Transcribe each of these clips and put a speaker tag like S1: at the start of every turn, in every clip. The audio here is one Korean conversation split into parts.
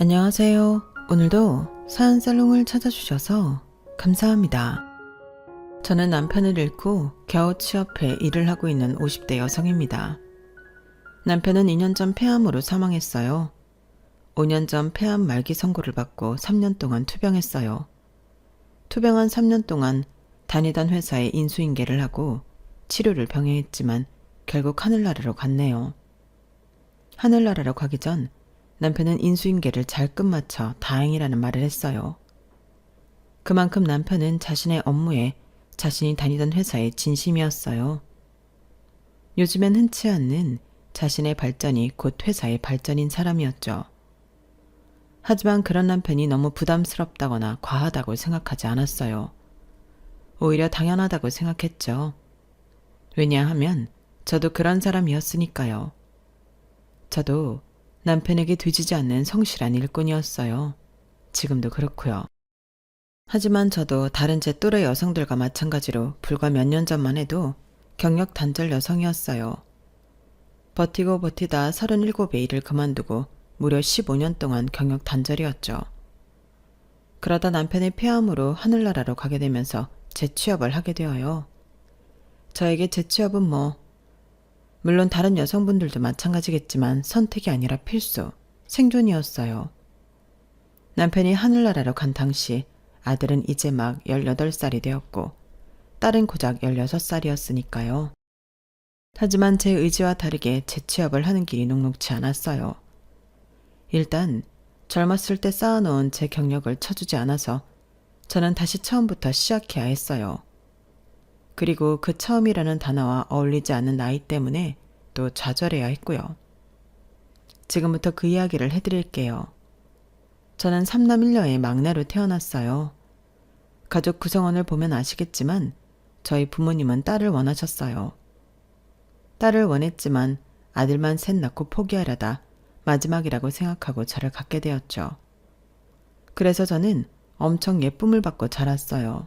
S1: 안녕하세요. 오늘도 사연살롱을 찾아주셔서 감사합니다. 저는 남편을 잃고 겨우 취업해 일을 하고 있는 50대 여성입니다. 남편은 2년 전 폐암으로 사망했어요. 5년 전 폐암 말기 선고를 받고 3년 동안 투병했어요. 투병한 3년 동안 다니던 회사에 인수인계를 하고 치료를 병행했지만 결국 하늘나라로 갔네요. 하늘나라로 가기 전 남편은 인수인계를 잘 끝마쳐 다행이라는 말을 했어요. 그만큼 남편은 자신의 업무에 자신이 다니던 회사에 진심이었어요. 요즘엔 흔치 않는 자신의 발전이 곧 회사의 발전인 사람이었죠. 하지만 그런 남편이 너무 부담스럽다거나 과하다고 생각하지 않았어요. 오히려 당연하다고 생각했죠. 왜냐하면 저도 그런 사람이었으니까요. 저도 남편에게 뒤지지 않는 성실한 일꾼이었어요. 지금도 그렇고요. 하지만 저도 다른 제 또래 여성들과 마찬가지로 불과 몇 년 전만 해도 경력 단절 여성이었어요. 버티고 버티다 37의 일을 그만두고 무려 15년 동안 경력 단절이었죠. 그러다 남편의 폐암으로 하늘나라로 가게 되면서 재취업을 하게 되어요. 저에게 재취업은 물론 다른 여성분들도 마찬가지겠지만 선택이 아니라 필수, 생존이었어요. 남편이 하늘나라로 간 당시 아들은 이제 막 18살이 되었고 딸은 고작 16살이었으니까요. 하지만 제 의지와 다르게 재취업을 하는 길이 녹록지 않았어요. 일단 젊었을 때 쌓아놓은 제 경력을 쳐주지 않아서 저는 다시 처음부터 시작해야 했어요. 그리고 그 처음이라는 단어와 어울리지 않는 나이 때문에 또 좌절해야 했고요. 지금부터 그 이야기를 해드릴게요. 저는 3남 1녀의 막내로 태어났어요. 가족 구성원을 보면 아시겠지만 저희 부모님은 딸을 원하셨어요. 딸을 원했지만 아들만 셋 낳고 포기하려다 마지막이라고 생각하고 저를 갖게 되었죠. 그래서 저는 엄청 예쁨을 받고 자랐어요.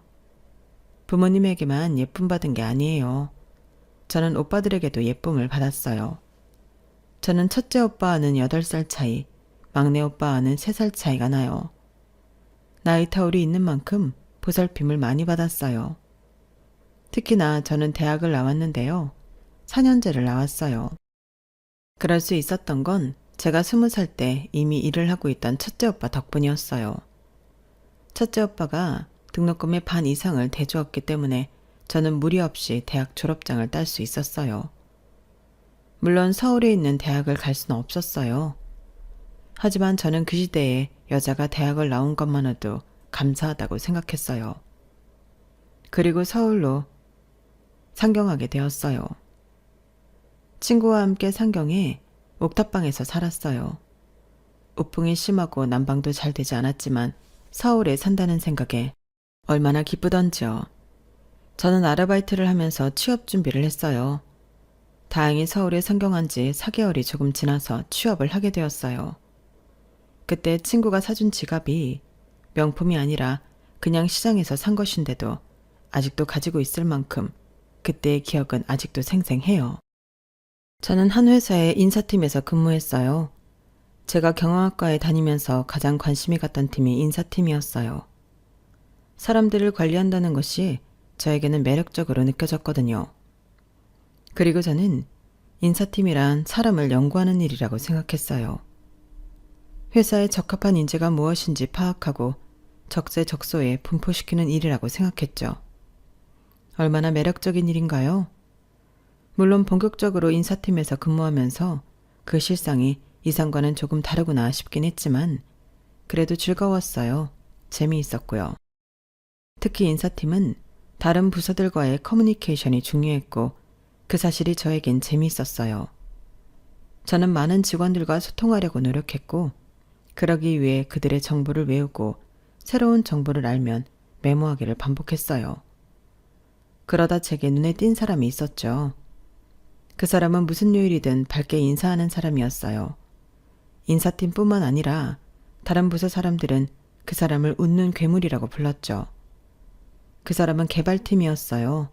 S1: 부모님에게만 예쁨 받은 게 아니에요. 저는 오빠들에게도 예쁨을 받았어요. 저는 첫째 오빠와는 8살 차이, 막내 오빠와는 3살 차이가 나요. 나이 터울이 있는 만큼 보살핌을 많이 받았어요. 특히나 저는 대학을 나왔는데요. 4년제를 나왔어요. 그럴 수 있었던 건 제가 20살 때 이미 일을 하고 있던 첫째 오빠 덕분이었어요. 첫째 오빠가 등록금의 반 이상을 대주었기 때문에 저는 무리 없이 대학 졸업장을 딸 수 있었어요. 물론 서울에 있는 대학을 갈 수는 없었어요. 하지만 저는 그 시대에 여자가 대학을 나온 것만으로도 감사하다고 생각했어요. 그리고 서울로 상경하게 되었어요. 친구와 함께 상경에 옥탑방에서 살았어요. 우풍이 심하고 난방도 잘 되지 않았지만 서울에 산다는 생각에 얼마나 기쁘던지요. 저는 아르바이트를 하면서 취업 준비를 했어요. 다행히 서울에 상경한 지 4개월이 조금 지나서 취업을 하게 되었어요. 그때 친구가 사준 지갑이 명품이 아니라 그냥 시장에서 산 것인데도 아직도 가지고 있을 만큼 그때의 기억은 아직도 생생해요. 저는 한 회사의 인사팀에서 근무했어요. 제가 경영학과에 다니면서 가장 관심이 갔던 팀이 인사팀이었어요. 사람들을 관리한다는 것이 저에게는 매력적으로 느껴졌거든요. 그리고 저는 인사팀이란 사람을 연구하는 일이라고 생각했어요. 회사에 적합한 인재가 무엇인지 파악하고 적재적소에 분포시키는 일이라고 생각했죠. 얼마나 매력적인 일인가요? 물론 본격적으로 인사팀에서 근무하면서 그 실상이 이상과는 조금 다르구나 싶긴 했지만 그래도 즐거웠어요. 재미있었고요. 특히 인사팀은 다른 부서들과의 커뮤니케이션이 중요했고 그 사실이 저에겐 재미있었어요. 저는 많은 직원들과 소통하려고 노력했고 그러기 위해 그들의 정보를 외우고 새로운 정보를 알면 메모하기를 반복했어요. 그러다 제게 눈에 띈 사람이 있었죠. 그 사람은 무슨 요일이든 밝게 인사하는 사람이었어요. 인사팀뿐만 아니라 다른 부서 사람들은 그 사람을 웃는 괴물이라고 불렀죠. 그 사람은 개발팀이었어요.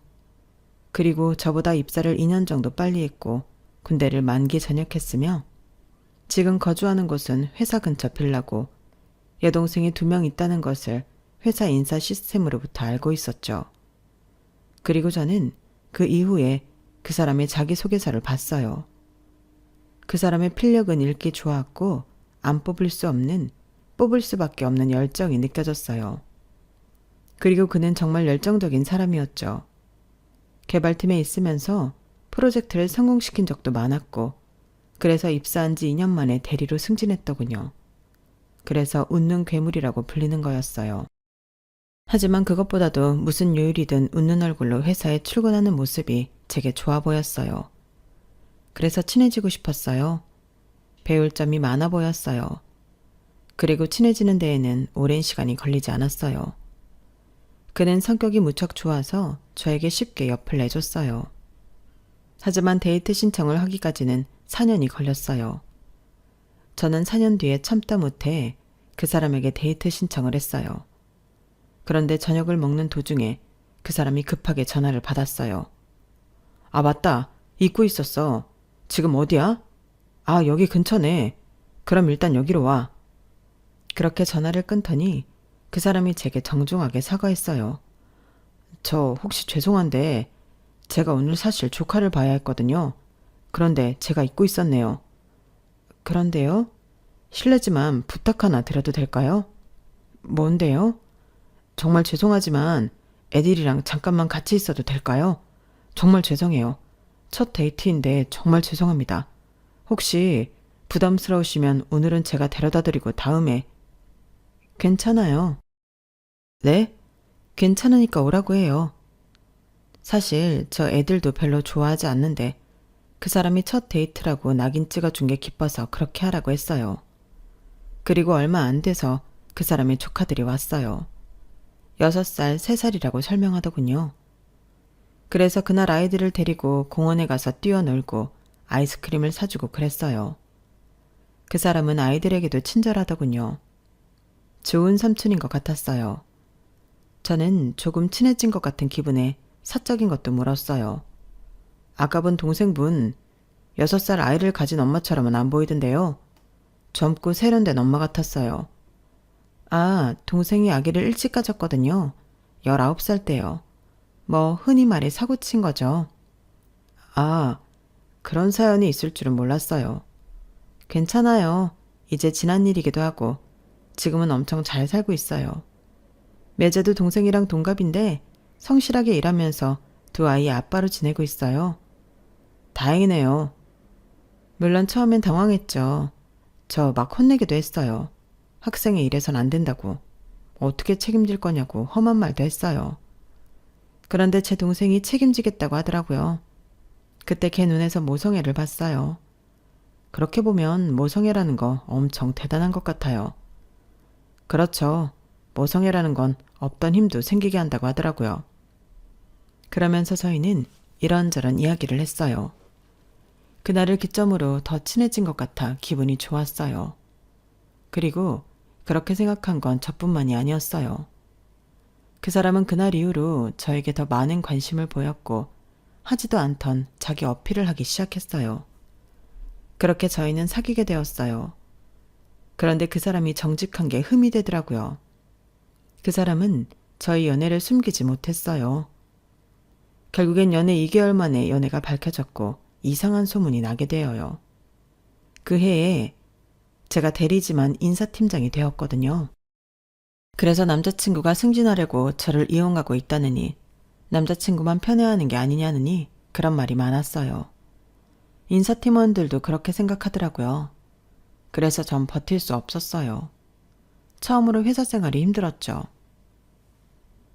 S1: 그리고 저보다 입사를 2년 정도 빨리 했고 군대를 만기 전역했으며 지금 거주하는 곳은 회사 근처 빌라고 여동생이 2명 있다는 것을 회사 인사 시스템으로부터 알고 있었죠. 그리고 저는 그 이후에 그 사람의 자기소개서를 봤어요. 그 사람의 필력은 읽기 좋았고 안 뽑을 수밖에 없는 열정이 느껴졌어요. 그리고 그는 정말 열정적인 사람이었죠. 개발팀에 있으면서 프로젝트를 성공시킨 적도 많았고 그래서 입사한 지 2년 만에 대리로 승진했더군요. 그래서 웃는 괴물이라고 불리는 거였어요. 하지만 그것보다도 무슨 요일이든 웃는 얼굴로 회사에 출근하는 모습이 제게 좋아 보였어요. 그래서 친해지고 싶었어요. 배울 점이 많아 보였어요. 그리고 친해지는 데에는 오랜 시간이 걸리지 않았어요. 그는 성격이 무척 좋아서 저에게 쉽게 옆을 내줬어요. 하지만 데이트 신청을 하기까지는 4년이 걸렸어요. 저는 4년 뒤에 참다 못해 그 사람에게 데이트 신청을 했어요. 그런데 저녁을 먹는 도중에 그 사람이 급하게 전화를 받았어요. 아, 맞다. 잊고 있었어. 지금 어디야? 아, 여기 근처네. 그럼 일단 여기로 와. 그렇게 전화를 끊더니 그 사람이 제게 정중하게 사과했어요. 저 혹시 죄송한데 제가 오늘 사실 조카를 봐야 했거든요. 그런데 제가 잊고 있었네요. 그런데요? 실례지만 부탁 하나 드려도 될까요? 뭔데요? 정말 죄송하지만 애들이랑 잠깐만 같이 있어도 될까요? 정말 죄송해요. 첫 데이트인데 정말 죄송합니다. 혹시 부담스러우시면 오늘은 제가 데려다 드리고 다음에. 괜찮아요. 네? 괜찮으니까 오라고 해요. 사실 저 애들도 별로 좋아하지 않는데 그 사람이 첫 데이트라고 낙인 찍어준 게 기뻐서 그렇게 하라고 했어요. 그리고 얼마 안 돼서 그 사람의 조카들이 왔어요. 6살, 3살이라고 설명하더군요. 그래서 그날 아이들을 데리고 공원에 가서 뛰어놀고 아이스크림을 사주고 그랬어요. 그 사람은 아이들에게도 친절하더군요. 좋은 삼촌인 것 같았어요. 저는 조금 친해진 것 같은 기분에 사적인 것도 물었어요. 아까 본 동생분 6살 아이를 가진 엄마처럼은 안 보이던데요. 젊고 세련된 엄마 같았어요. 아, 동생이 아기를 일찍 가졌거든요. 19살 때요. 뭐 흔히 말해 사고친 거죠. 아, 그런 사연이 있을 줄은 몰랐어요. 괜찮아요. 이제 지난 일이기도 하고 지금은 엄청 잘 살고 있어요. 매제도 동생이랑 동갑인데 성실하게 일하면서 2아이의 아빠로 지내고 있어요. 다행이네요. 물론 처음엔 당황했죠. 저 막 혼내기도 했어요. 학생의 일해선 안 된다고. 어떻게 책임질 거냐고 험한 말도 했어요. 그런데 제 동생이 책임지겠다고 하더라고요. 그때 걔 눈에서 모성애를 봤어요. 그렇게 보면 모성애라는 거 엄청 대단한 것 같아요. 그렇죠. 모성애라는 건 없던 힘도 생기게 한다고 하더라고요. 그러면서 저희는 이런저런 이야기를 했어요. 그날을 기점으로 더 친해진 것 같아 기분이 좋았어요. 그리고 그렇게 생각한 건 저뿐만이 아니었어요. 그 사람은 그날 이후로 저에게 더 많은 관심을 보였고 하지도 않던 자기 어필을 하기 시작했어요. 그렇게 저희는 사귀게 되었어요. 그런데 그 사람이 정직한 게 흠이 되더라고요. 그 사람은 저희 연애를 숨기지 못했어요. 결국엔 연애 2개월 만에 연애가 밝혀졌고 이상한 소문이 나게 되어요. 그 해에 제가 대리지만 인사팀장이 되었거든요. 그래서 남자친구가 승진하려고 저를 이용하고 있다느니 남자친구만 편애하는 게 아니냐느니 그런 말이 많았어요. 인사팀원들도 그렇게 생각하더라고요. 그래서 전 버틸 수 없었어요. 처음으로 회사 생활이 힘들었죠.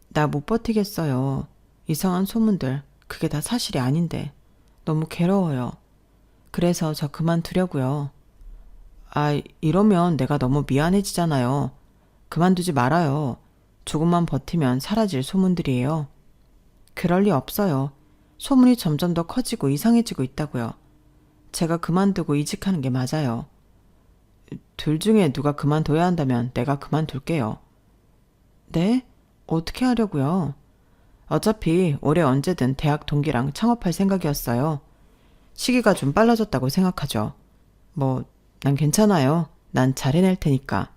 S1: 나 못 버티겠어요. 이상한 소문들, 그게 다 사실이 아닌데 너무 괴로워요. 그래서 저 그만두려고요. 아, 이러면 내가 너무 미안해지잖아요. 그만두지 말아요. 조금만 버티면 사라질 소문들이에요. 그럴 리 없어요. 소문이 점점 더 커지고 이상해지고 있다고요. 제가 그만두고 이직하는 게 맞아요. 둘 중에 누가 그만둬야 한다면 내가 그만둘게요. 네? 어떻게 하려고요? 어차피 올해 언제든 대학 동기랑 창업할 생각이었어요. 시기가 좀 빨라졌다고 생각하죠. 뭐 난 괜찮아요. 난 잘 해낼 테니까.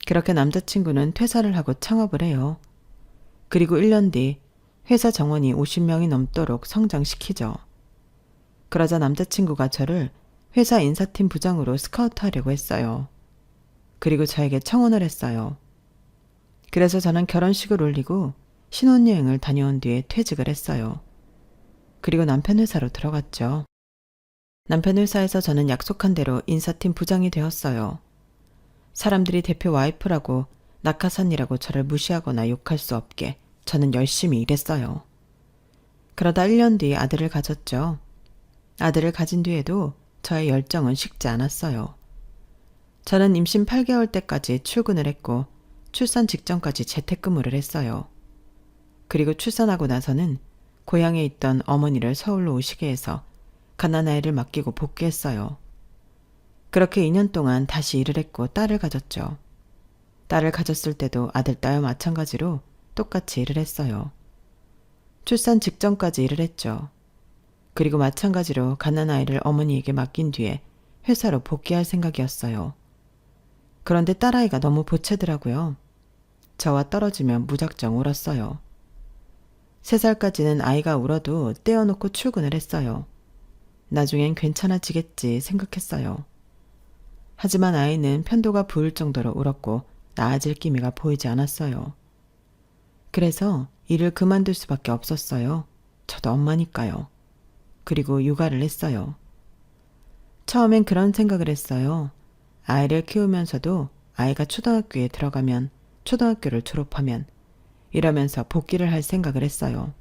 S1: 그렇게 남자친구는 퇴사를 하고 창업을 해요. 그리고 1년 뒤 회사 정원이 50명이 넘도록 성장시키죠. 그러자 남자친구가 저를 회사 인사팀 부장으로 스카우트하려고 했어요. 그리고 저에게 청혼을 했어요. 그래서 저는 결혼식을 올리고 신혼여행을 다녀온 뒤에 퇴직을 했어요. 그리고 남편 회사로 들어갔죠. 남편 회사에서 저는 약속한 대로 인사팀 부장이 되었어요. 사람들이 대표 와이프라고 낙하산이라고 저를 무시하거나 욕할 수 없게 저는 열심히 일했어요. 그러다 1년 뒤에 아들을 가졌죠. 아들을 가진 뒤에도 저의 열정은 식지 않았어요. 저는 임신 8개월 때까지 출근을 했고 출산 직전까지 재택근무를 했어요. 그리고 출산하고 나서는 고향에 있던 어머니를 서울로 오시게 해서 갓난아이를 맡기고 복귀했어요. 그렇게 2년 동안 다시 일을 했고 딸을 가졌죠. 딸을 가졌을 때도 아들, 딸과 마찬가지로 똑같이 일을 했어요. 출산 직전까지 일을 했죠. 그리고 마찬가지로 갓난아이를 어머니에게 맡긴 뒤에 회사로 복귀할 생각이었어요. 그런데 딸아이가 너무 보채더라고요. 저와 떨어지면 무작정 울었어요. 3살까지는 아이가 울어도 떼어놓고 출근을 했어요. 나중엔 괜찮아지겠지 생각했어요. 하지만 아이는 편도가 부을 정도로 울었고 나아질 기미가 보이지 않았어요. 그래서 일을 그만둘 수밖에 없었어요. 저도 엄마니까요. 그리고 육아를 했어요. 처음엔 그런 생각을 했어요. 아이를 키우면서도 아이가 초등학교에 들어가면, 초등학교를 졸업하면 이러면서 복귀를 할 생각을 했어요.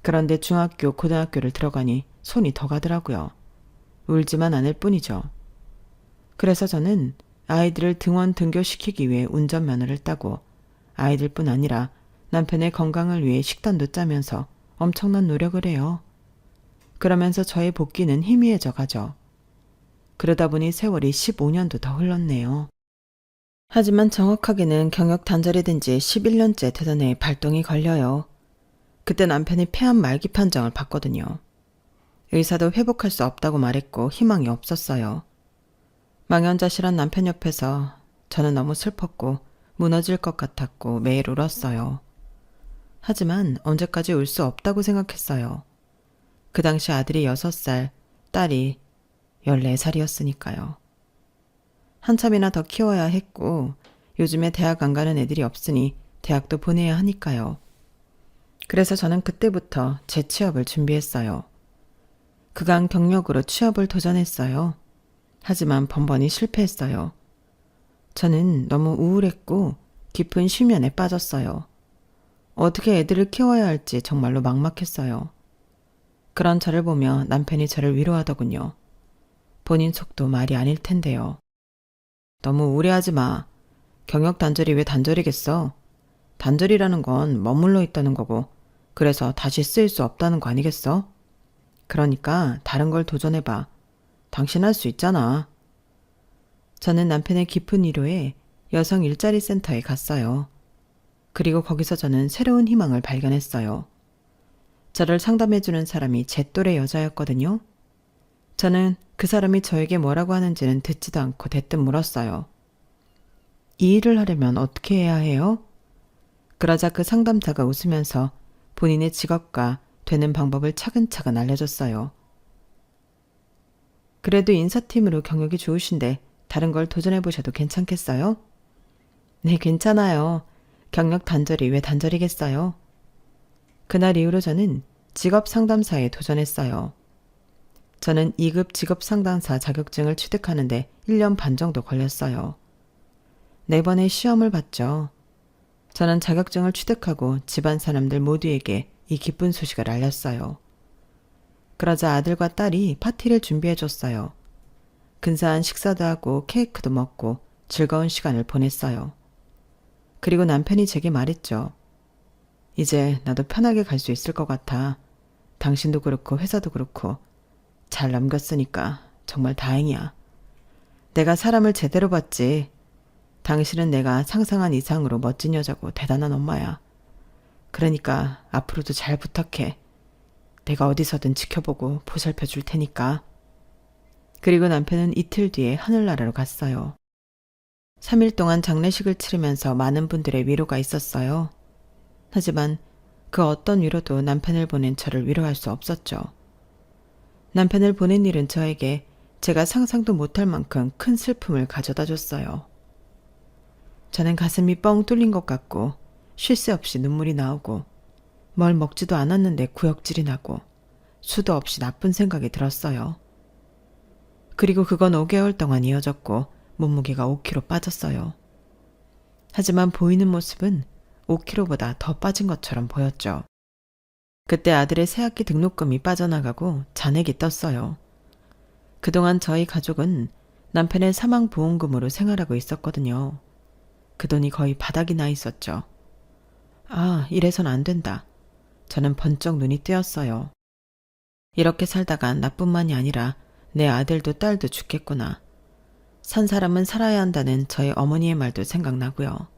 S1: 그런데 중학교, 고등학교를 들어가니 손이 더 가더라고요. 울지만 않을 뿐이죠. 그래서 저는 아이들을 등원 등교시키기 위해 운전면허를 따고 아이들뿐 아니라 남편의 건강을 위해 식단도 짜면서 엄청난 노력을 해요. 그러면서 저의 복귀는 희미해져 가죠. 그러다 보니 세월이 15년도 더 흘렀네요. 하지만 정확하게는 경역 단절이 된 지 11년째 되던 해에 발동이 걸려요. 그때 남편이 폐암 말기 판정을 받거든요. 의사도 회복할 수 없다고 말했고 희망이 없었어요. 망연자실한 남편 옆에서 저는 너무 슬펐고 무너질 것 같았고 매일 울었어요. 하지만 언제까지 울 수 없다고 생각했어요. 그 당시 아들이 6살, 딸이 14살이었으니까요. 한참이나 더 키워야 했고 요즘에 대학 안 가는 애들이 없으니 대학도 보내야 하니까요. 그래서 저는 그때부터 재취업을 준비했어요. 그간 경력으로 취업을 도전했어요. 하지만 번번이 실패했어요. 저는 너무 우울했고 깊은 쉬면에 빠졌어요. 어떻게 애들을 키워야 할지 정말로 막막했어요. 그런 저를 보며 남편이 저를 위로하더군요. 본인 속도 말이 아닐 텐데요. 너무 우울해하지 마. 경력 단절이 왜 단절이겠어? 단절이라는 건 머물러 있다는 거고 그래서 다시 쓰일 수 없다는 거 아니겠어? 그러니까 다른 걸 도전해봐. 당신 할 수 있잖아. 저는 남편의 깊은 위로에 여성 일자리 센터에 갔어요. 그리고 거기서 저는 새로운 희망을 발견했어요. 저를 상담해주는 사람이 제 또래 여자였거든요. 저는 그 사람이 저에게 뭐라고 하는지는 듣지도 않고 대뜸 물었어요. 이 일을 하려면 어떻게 해야 해요? 그러자 그 상담자가 웃으면서 본인의 직업과 되는 방법을 차근차근 알려줬어요. 그래도 인사팀으로 경력이 좋으신데 다른 걸 도전해보셔도 괜찮겠어요? 네, 괜찮아요. 경력 단절이 왜 단절이겠어요? 그날 이후로 저는 직업 상담사에 도전했어요. 저는 2급 직업 상담사 자격증을 취득하는데 1년 반 정도 걸렸어요. 4번의 시험을 봤죠. 저는 자격증을 취득하고 집안 사람들 모두에게 이 기쁜 소식을 알렸어요. 그러자 아들과 딸이 파티를 준비해줬어요. 근사한 식사도 하고 케이크도 먹고 즐거운 시간을 보냈어요. 그리고 남편이 제게 말했죠. 이제 나도 편하게 갈 수 있을 것 같아. 당신도 그렇고 회사도 그렇고 잘 넘겼으니까 정말 다행이야. 내가 사람을 제대로 봤지. 당신은 내가 상상한 이상으로 멋진 여자고 대단한 엄마야. 그러니까 앞으로도 잘 부탁해. 내가 어디서든 지켜보고 보살펴 줄 테니까. 그리고 남편은 이틀 뒤에 하늘나라로 갔어요. 3일 동안 장례식을 치르면서 많은 분들의 위로가 있었어요. 하지만 그 어떤 위로도 남편을 보낸 저를 위로할 수 없었죠. 남편을 보낸 일은 저에게 제가 상상도 못할 만큼 큰 슬픔을 가져다 줬어요. 저는 가슴이 뻥 뚫린 것 같고 쉴 새 없이 눈물이 나오고 뭘 먹지도 않았는데 구역질이 나고 수도 없이 나쁜 생각이 들었어요. 그리고 그건 5개월 동안 이어졌고 몸무게가 5kg 빠졌어요. 하지만 보이는 모습은 5kg보다 더 빠진 것처럼 보였죠. 그때 아들의 새학기 등록금이 빠져나가고 잔액이 떴어요. 그동안 저희 가족은 남편의 사망보험금으로 생활하고 있었거든요. 그 돈이 거의 바닥이 나 있었죠. 아, 이래선 안 된다. 저는 번쩍 눈이 뜨였어요. 이렇게 살다간 나뿐만이 아니라 내 아들도 딸도 죽겠구나. 산 사람은 살아야 한다는 저희 어머니의 말도 생각나고요.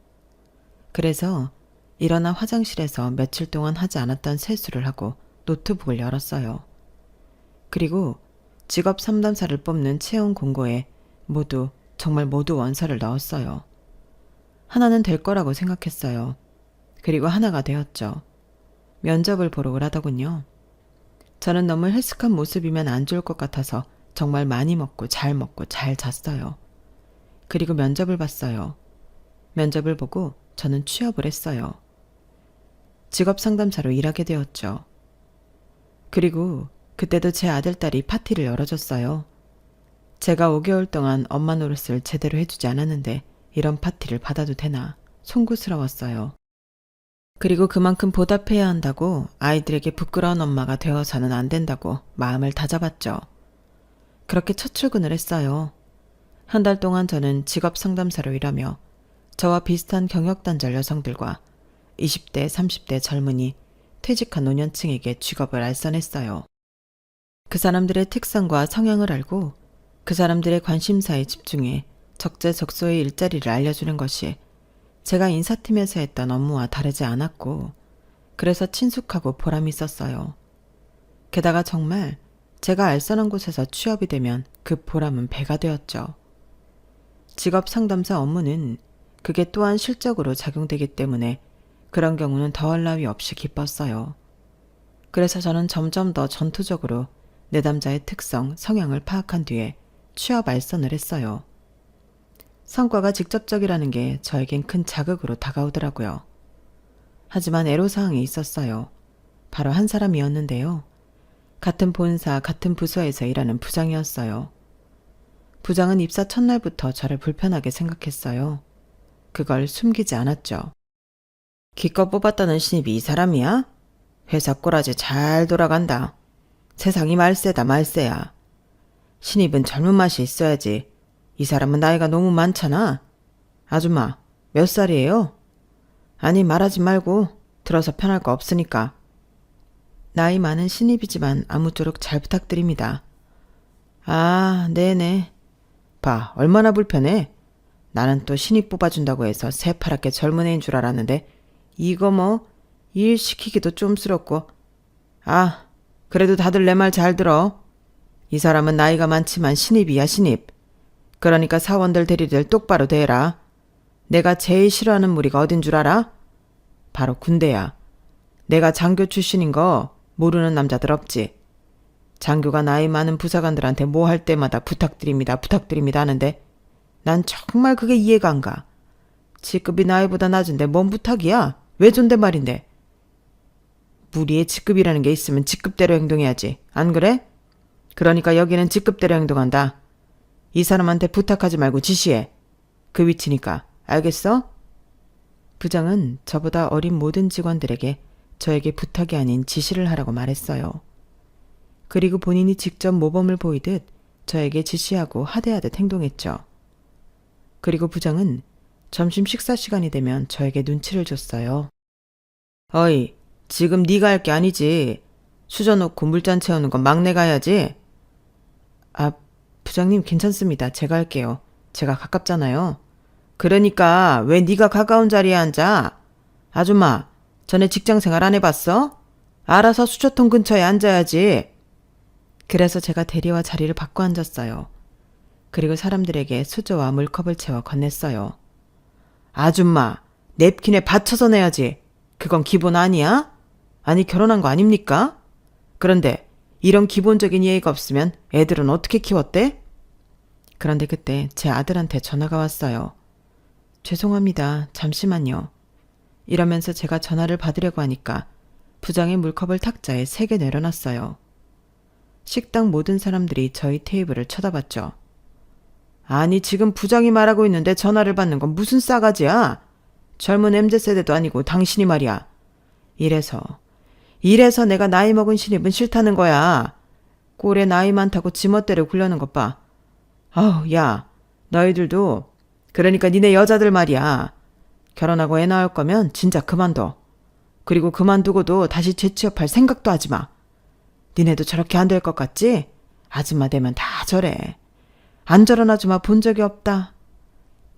S1: 그래서 일어나 화장실에서 며칠 동안 하지 않았던 세수를 하고 노트북을 열었어요. 그리고 직업 상담사를 뽑는 채용 공고에 정말 모두 원서를 넣었어요. 하나는 될 거라고 생각했어요. 그리고 하나가 되었죠. 면접을 보러 오라더군요. 저는 너무 헬스한 모습이면 안 좋을 것 같아서 정말 많이 먹고 잘 잤어요. 그리고 면접을 봤어요. 면접을 보고 저는 취업을 했어요. 직업 상담사로 일하게 되었죠. 그리고 그때도 제 아들딸이 파티를 열어줬어요. 제가 5개월 동안 엄마 노릇을 제대로 해주지 않았는데 이런 파티를 받아도 되나 송구스러웠어요. 그리고 그만큼 보답해야 한다고 아이들에게 부끄러운 엄마가 되어서는 안 된다고 마음을 다잡았죠. 그렇게 첫 출근을 했어요. 한 달 동안 저는 직업 상담사로 일하며 저와 비슷한 경력단절 여성들과 20대, 30대 젊은이, 퇴직한 노년층에게 직업을 알선했어요. 그 사람들의 특성과 성향을 알고 그 사람들의 관심사에 집중해 적재적소의 일자리를 알려주는 것이 제가 인사팀에서 했던 업무와 다르지 않았고 그래서 친숙하고 보람이 있었어요. 게다가 정말 제가 알선한 곳에서 취업이 되면 그 보람은 배가 되었죠. 직업 상담사 업무는 그게 또한 실적으로 작용되기 때문에 그런 경우는 더할 나위 없이 기뻤어요. 그래서 저는 점점 더 전투적으로 내담자의 특성, 성향을 파악한 뒤에 취업 알선을 했어요. 성과가 직접적이라는 게 저에겐 큰 자극으로 다가오더라고요. 하지만 애로사항이 있었어요. 바로 한 사람이었는데요. 같은 본사, 같은 부서에서 일하는 부장이었어요. 부장은 입사 첫날부터 저를 불편하게 생각했어요. 그걸 숨기지 않았죠. 기껏 뽑았다는 신입이 이 사람이야? 회사 꼬라지 잘 돌아간다. 세상이 말세다 말세야. 신입은 젊은 맛이 있어야지. 이 사람은 나이가 너무 많잖아. 아줌마, 몇 살이에요? 아니, 말하지 말고 들어서 편할 거 없으니까. 나이 많은 신입이지만 아무쪼록 잘 부탁드립니다. 아, 네네. 봐, 얼마나 불편해. 나는 또 신입 뽑아준다고 해서 새파랗게 젊은 애인 줄 알았는데 이거 일 시키기도 쫌스럽고. 아, 그래도 다들 내 말 잘 들어. 이 사람은 나이가 많지만 신입이야, 신입. 그러니까 사원들 대리들 똑바로 대해라. 내가 제일 싫어하는 무리가 어딘 줄 알아? 바로 군대야. 내가 장교 출신인 거 모르는 남자들 없지. 장교가 나이 많은 부사관들한테 뭐 할 때마다 부탁드립니다 하는데 난 정말 그게 이해가 안 가. 직급이 나이보다 낮은데 뭔 부탁이야? 왜 존댓말인데? 무리의 직급이라는 게 있으면 직급대로 행동해야지. 안 그래? 그러니까 여기는 직급대로 행동한다. 이 사람한테 부탁하지 말고 지시해. 그 위치니까. 알겠어? 부장은 저보다 어린 모든 직원들에게 저에게 부탁이 아닌 지시를 하라고 말했어요. 그리고 본인이 직접 모범을 보이듯 저에게 지시하고 하대하듯 행동했죠. 그리고 부장은 점심 식사 시간이 되면 저에게 눈치를 줬어요. 어이, 지금 네가 할 게 아니지. 수저 놓고 물잔 채우는 건 막내가 해야지. 아, 부장님 괜찮습니다. 제가 할게요. 제가 가깝잖아요. 그러니까 왜 네가 가까운 자리에 앉아? 아줌마, 전에 직장생활 안 해봤어? 알아서 수저통 근처에 앉아야지. 그래서 제가 대리와 자리를 바꿔 앉았어요. 그리고 사람들에게 수저와 물컵을 채워 건넸어요. 아줌마, 냅킨에 받쳐서 내야지. 그건 기본 아니야? 아니, 결혼한 거 아닙니까? 그런데 이런 기본적인 예의가 없으면 애들은 어떻게 키웠대? 그런데 그때 제 아들한테 전화가 왔어요. 죄송합니다. 잠시만요. 이러면서 제가 전화를 받으려고 하니까 부장의 물컵을 탁자에 3개 내려놨어요. 식당 모든 사람들이 저희 테이블을 쳐다봤죠. 아니, 지금 부장이 말하고 있는데 전화를 받는 건 무슨 싸가지야? 젊은 MZ세대도 아니고 당신이 말이야. 이래서 내가 나이 먹은 신입은 싫다는 거야. 꼴에 나이 많다고 지멋대로 굴려는 것 봐. 아우, 야, 너희들도 그러니까 니네 여자들 말이야. 결혼하고 애 낳을 거면 진짜 그만둬. 그리고 그만두고도 다시 재취업할 생각도 하지 마. 니네도 저렇게 안 될 것 같지? 아줌마 되면 다 저래. 안 저런 아줌마 본 적이 없다.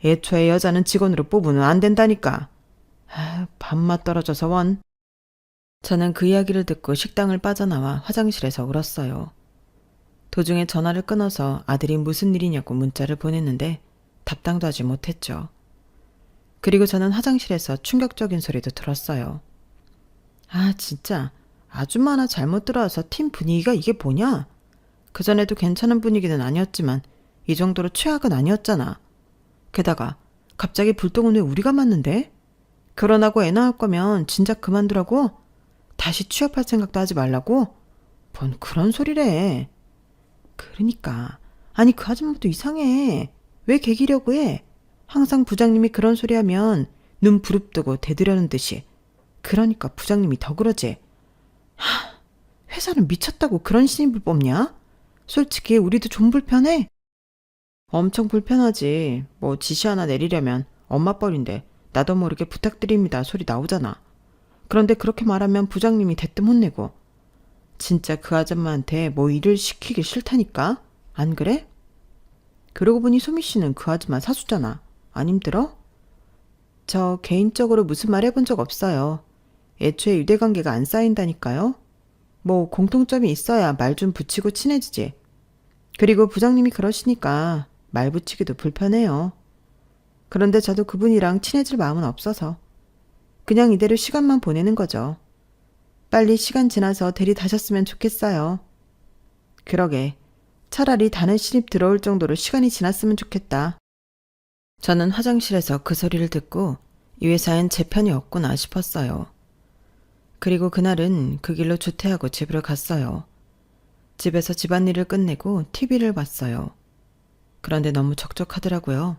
S1: 애초에 여자는 직원으로 뽑으면 안 된다니까. 밥맛 떨어져서 원. 저는 그 이야기를 듣고 식당을 빠져나와 화장실에서 울었어요. 도중에 전화를 끊어서 아들이 무슨 일이냐고 문자를 보냈는데 답장도 하지 못했죠. 그리고 저는 화장실에서 충격적인 소리도 들었어요. 아, 진짜 아줌마 하나 잘못 들어와서 팀 분위기가 이게 뭐냐? 그전에도 괜찮은 분위기는 아니었지만 이 정도로 최악은 아니었잖아. 게다가 갑자기 불똥은 왜 우리가 맞는데? 결혼하고 애 낳을 거면 진작 그만두라고? 다시 취업할 생각도 하지 말라고? 뭔 그런 소리래. 그러니까. 아니, 그 아줌마도 이상해. 왜 개기려고 해? 항상 부장님이 그런 소리 하면 눈 부릅뜨고 대들려는 듯이. 그러니까 부장님이 더 그러지. 회사는 미쳤다고 그런 신입을 뽑냐? 솔직히 우리도 좀 불편해. 엄청 불편하지. 뭐 지시 하나 내리려면 엄마 뻘인데 나도 모르게 부탁드립니다 소리 나오잖아. 그런데 그렇게 말하면 부장님이 대뜸 혼내고. 진짜 그 아줌마한테 뭐 일을 시키기 싫다니까? 안 그래? 그러고 보니 소미 씨는 그 아줌마 사수잖아. 안 힘들어? 저 개인적으로 무슨 말 해본 적 없어요. 애초에 유대관계가 안 쌓인다니까요. 뭐 공통점이 있어야 말 좀 붙이고 친해지지. 그리고 부장님이 그러시니까 말 붙이기도 불편해요. 그런데 저도 그분이랑 친해질 마음은 없어서 그냥 이대로 시간만 보내는 거죠. 빨리 시간 지나서 들이다셨으면 좋겠어요. 그러게, 차라리 다른 신입 들어올 정도로 시간이 지났으면 좋겠다. 저는 화장실에서 그 소리를 듣고 이 회사엔 제 편이 없구나 싶었어요. 그리고 그날은 그 길로 조퇴하고 집으로 갔어요. 집에서 집안일을 끝내고 TV를 봤어요. 그런데 너무 적적하더라고요.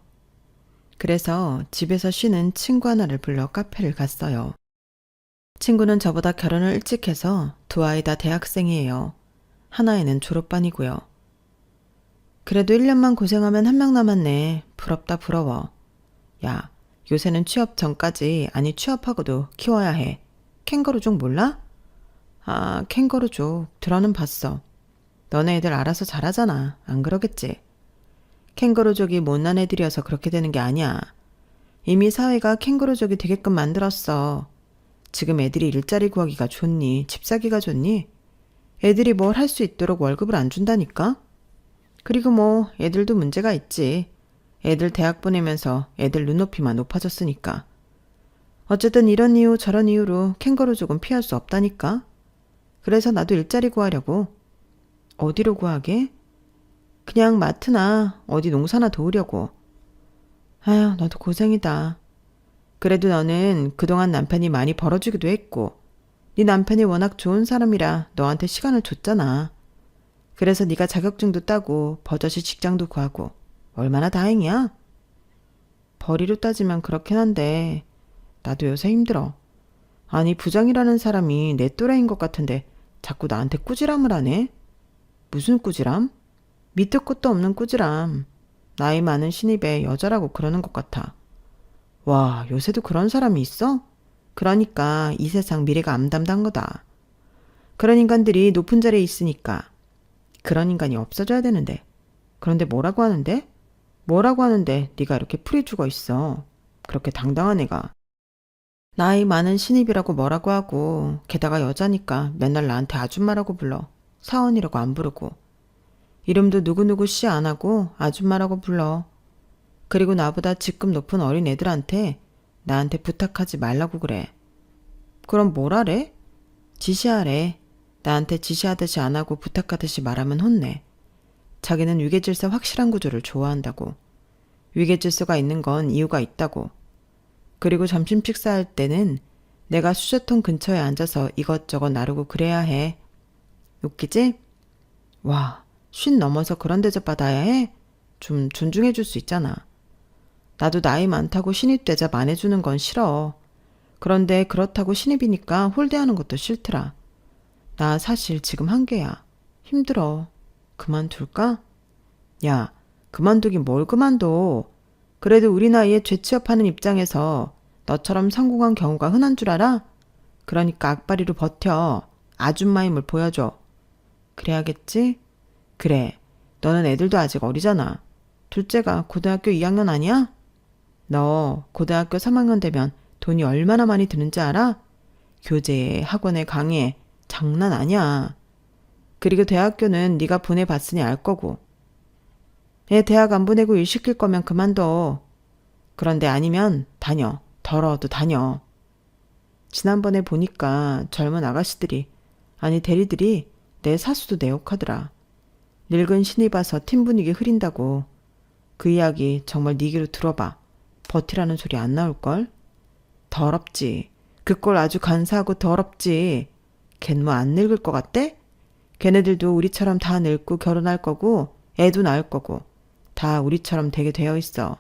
S1: 그래서 집에서 쉬는 친구 하나를 불러 카페를 갔어요. 친구는 저보다 결혼을 일찍 해서 두 아이 다 대학생이에요. 하나애는 졸업반이고요. 그래도 1년만 고생하면 한 명 남았네. 부럽다 부러워. 야, 요새는 취업 전까지, 아니 취업하고도 키워야 해. 캥거루족 몰라? 아, 캥거루족 들어는 봤어. 너네 애들 알아서 잘하잖아. 안 그러겠지? 캥거루족이 못난 애들이어서 그렇게 되는 게 아니야. 이미 사회가 캥거루족이 되게끔 만들었어. 지금 애들이 일자리 구하기가 좋니? 집 사기가 좋니? 애들이 뭘 할 수 있도록 월급을 안 준다니까? 그리고 뭐 애들도 문제가 있지. 애들 대학 보내면서 애들 눈높이만 높아졌으니까. 어쨌든 이런 이유 저런 이유로 캥거루족은 피할 수 없다니까. 그래서 나도 일자리 구하려고. 어디로 구하게? 그냥 마트나 어디 농사나 도우려고. 아휴, 너도 고생이다. 그래도 너는 그동안 남편이 많이 벌어주기도 했고 네 남편이 워낙 좋은 사람이라 너한테 시간을 줬잖아. 그래서 네가 자격증도 따고 버젓이 직장도 구하고 얼마나 다행이야? 벌이로 따지면 그렇긴 한데 나도 요새 힘들어. 아니, 부장이라는 사람이 내 또래인 것 같은데 자꾸 나한테 꾸지람을 하네? 무슨 꾸지람? 밑도 끝도 없는 꾸지람. 나이 많은 신입에 여자라고 그러는 것 같아. 와, 요새도 그런 사람이 있어? 그러니까 이 세상 미래가 암담한 거다. 그런 인간들이 높은 자리에 있으니까 그런 인간이 없어져야 되는데. 그런데 뭐라고 하는데? 뭐라고 하는데 네가 이렇게 풀이 죽어 있어. 그렇게 당당한 애가. 나이 많은 신입이라고 뭐라고 하고 게다가 여자니까 맨날 나한테 아줌마라고 불러. 사원이라고 안 부르고. 이름도 누구누구 씨 안 하고 아줌마라고 불러. 그리고 나보다 직급 높은 어린 애들한테 나한테 부탁하지 말라고 그래. 그럼 뭐라래? 지시하래. 나한테 지시하듯이 안 하고 부탁하듯이 말하면 혼내. 자기는 위계질서 확실한 구조를 좋아한다고. 위계질서가 있는 건 이유가 있다고. 그리고 점심 식사할 때는 내가 수저통 근처에 앉아서 이것저것 나르고 그래야 해. 웃기지? 와, 50 넘어서 그런 대접 받아야 해? 좀 존중해 줄 수 있잖아. 나도 나이 많다고 신입 대접 안 해주는 건 싫어. 그런데 그렇다고 신입이니까 홀대하는 것도 싫더라. 나 사실 지금 한계야. 힘들어. 그만둘까? 야, 그만두긴 뭘 그만둬. 그래도 우리 나이에 재취업하는 입장에서 너처럼 성공한 경우가 흔한 줄 알아? 그러니까 악바리로 버텨. 아줌마 힘을 보여줘. 그래야겠지? 그래. 너는 애들도 아직 어리잖아. 둘째가 고등학교 2학년 아니야? 너 고등학교 3학년 되면 돈이 얼마나 많이 드는지 알아? 교재에, 학원에, 강의에 장난 아니야. 그리고 대학교는 네가 보내봤으니 알 거고. 애 대학 안 보내고 일 시킬 거면 그만둬. 그런데 아니면 다녀. 더러워도 다녀. 지난번에 보니까 젊은 아가씨들이, 아니 대리들이 내 사수도 내 욕하더라. 늙은 신입 와서 팀 분위기 흐린다고. 그 이야기 정말 네 귀로 들어봐. 버티라는 소리 안 나올걸? 더럽지. 그 꼴 아주 간사하고 더럽지. 걘 뭐 안 늙을 것 같대? 걔네들도 우리처럼 다 늙고 결혼할 거고 애도 낳을 거고 다 우리처럼 되게 되어 있어.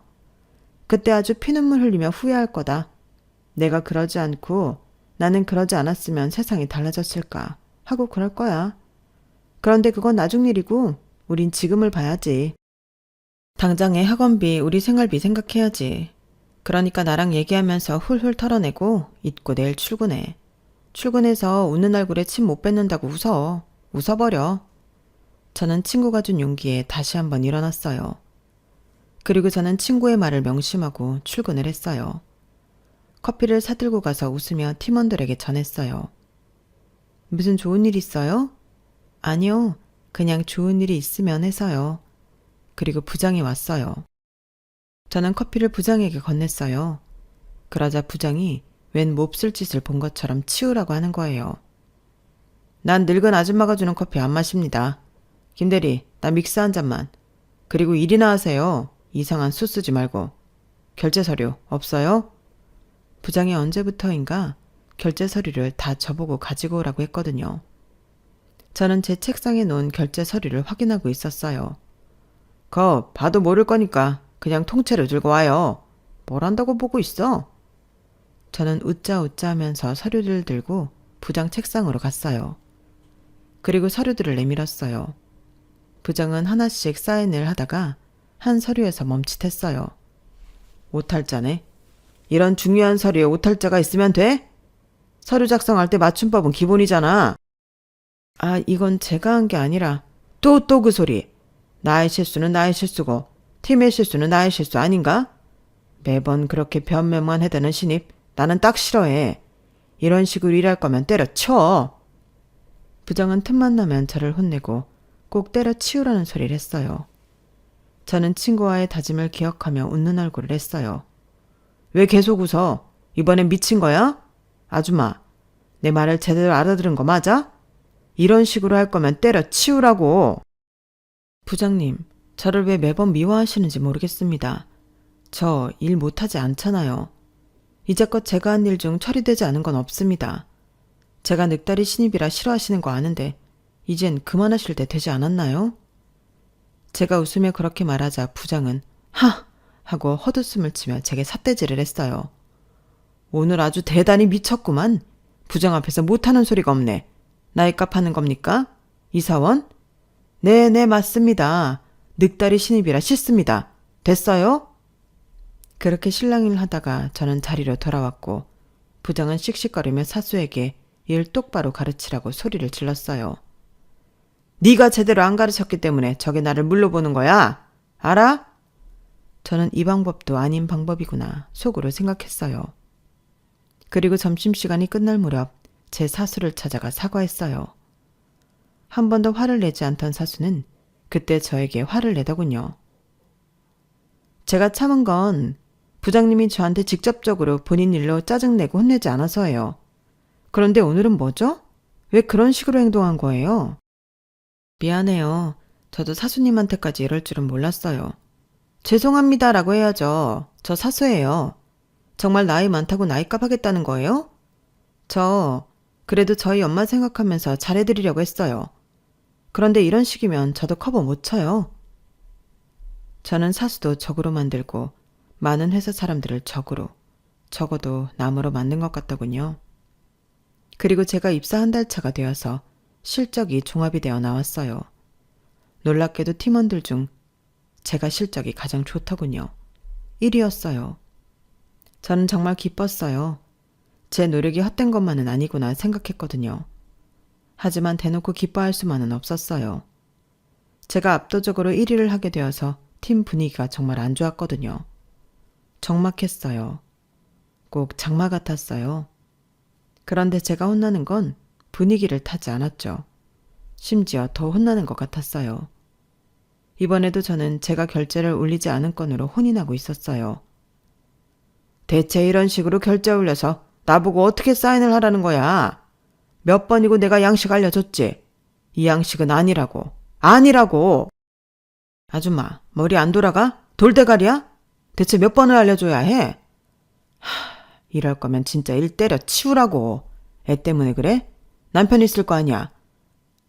S1: 그때 아주 피눈물 흘리며 후회할 거다. 내가 그러지 않고 나는 그러지 않았으면 세상이 달라졌을까 하고 그럴 거야. 그런데 그건 나중 일이고 우린 지금을 봐야지. 당장의 학원비, 우리 생활비 생각해야지. 그러니까 나랑 얘기하면서 훌훌 털어내고 잊고 내일 출근해. 출근해서 웃는 얼굴에 침 못 뱉는다고 웃어. 웃어버려. 저는 친구가 준 용기에 다시 한번 일어났어요. 그리고 저는 친구의 말을 명심하고 출근을 했어요. 커피를 사들고 가서 웃으며 팀원들에게 전했어요. 무슨 좋은 일 있어요? 아니요. 그냥 좋은 일이 있으면 해서요. 그리고 부장이 왔어요. 저는 커피를 부장에게 건넸어요. 그러자 부장이 웬 몹쓸 짓을 본 것처럼 치우라고 하는 거예요. 난 늙은 아줌마가 주는 커피 안 마십니다. 김대리, 나 믹스 한 잔만. 그리고 일이나 하세요. 이상한 수 쓰지 말고. 결제 서류 없어요? 부장이 언제부터인가 결제 서류를 다 저보고 가지고 오라고 했거든요. 저는 제 책상에 놓은 결제 서류를 확인하고 있었어요. 거 봐도 모를 거니까 그냥 통째로 들고 와요. 뭘 한다고 보고 있어? 저는 웃자 하면서 서류를 들고 부장 책상으로 갔어요. 그리고 서류들을 내밀었어요. 부장은 하나씩 사인을 하다가 한 서류에서 멈칫했어요. 오탈자네. 이런 중요한 서류에 오탈자가 있으면 돼? 서류 작성할 때 맞춤법은 기본이잖아. 아, 이건 제가 한 게 아니라 또 그 소리. 나의 실수는 나의 실수고 팀의 실수는 나의 실수 아닌가? 매번 그렇게 변명만 해대는 신입 나는 딱 싫어해. 이런 식으로 일할 거면 때려쳐. 부장은 틈만 나면 저를 혼내고 꼭 때려치우라는 소리를 했어요. 저는 친구와의 다짐을 기억하며 웃는 얼굴을 했어요. 왜 계속 웃어? 이번엔 미친 거야? 아줌마, 내 말을 제대로 알아들은 거 맞아? 이런 식으로 할 거면 때려치우라고. 부장님, 저를 왜 매번 미워하시는지 모르겠습니다. 저 일 못하지 않잖아요. 이제껏 제가 한 일 중 처리되지 않은 건 없습니다. 제가 늑다리 신입이라 싫어하시는 거 아는데 이젠 그만하실 때 되지 않았나요? 제가 웃으며 그렇게 말하자 부장은 하! 하고 헛웃음을 치며 제게 삿대질을 했어요. 오늘 아주 대단히 미쳤구만. 부장 앞에서 못하는 소리가 없네. 나이값 하는 겁니까? 이사원? 네, 맞습니다. 늑다리 신입이라 싫습니다. 됐어요? 그렇게 실랑이를 하다가 저는 자리로 돌아왔고 부장은 씩씩거리며 사수에게 일 똑바로 가르치라고 소리를 질렀어요. 네가 제대로 안 가르쳤기 때문에 저게 나를 물러보는 거야. 알아? 저는 이 방법도 아닌 방법이구나 속으로 생각했어요. 그리고 점심시간이 끝날 무렵 제 사수를 찾아가 사과했어요. 한 번도 화를 내지 않던 사수는 그때 저에게 화를 내더군요. 제가 참은 건 부장님이 저한테 직접적으로 본인 일로 짜증내고 혼내지 않아서예요. 그런데 오늘은 뭐죠? 왜 그런 식으로 행동한 거예요? 미안해요. 저도 사수님한테까지 이럴 줄은 몰랐어요. 죄송합니다라고 해야죠. 저 사수예요. 정말 나이 많다고 나이값 하겠다는 거예요? 그래도 저희 엄마 생각하면서 잘해드리려고 했어요. 그런데 이런 식이면 저도 커버 못 쳐요. 저는 사수도 적으로 만들고 많은 회사 사람들을 적으로, 적어도 남으로 만든 것 같더군요. 그리고 제가 입사 한 달 차가 되어서 실적이 종합이 되어 나왔어요. 놀랍게도 팀원들 중 제가 실적이 가장 좋더군요. 1위였어요. 저는 정말 기뻤어요. 제 노력이 헛된 것만은 아니구나 생각했거든요. 하지만 대놓고 기뻐할 수만은 없었어요. 제가 압도적으로 1위를 하게 되어서 팀 분위기가 정말 안 좋았거든요. 적막했어요. 꼭 장마 같았어요. 그런데 제가 혼나는 건 분위기를 타지 않았죠. 심지어 더 혼나는 것 같았어요. 이번에도 저는 제가 결제를 올리지 않은 건으로 혼이 나고 있었어요. 대체 이런 식으로 결제 올려서 나보고 어떻게 사인을 하라는 거야? 몇 번이고 내가 양식 알려줬지? 이 양식은 아니라고. 아니라고! 아줌마, 머리 안 돌아가? 돌대가리야? 대체 몇 번을 알려줘야 해? 이럴 거면 진짜 일 때려 치우라고. 애 때문에 그래? 남편 있을 거 아니야.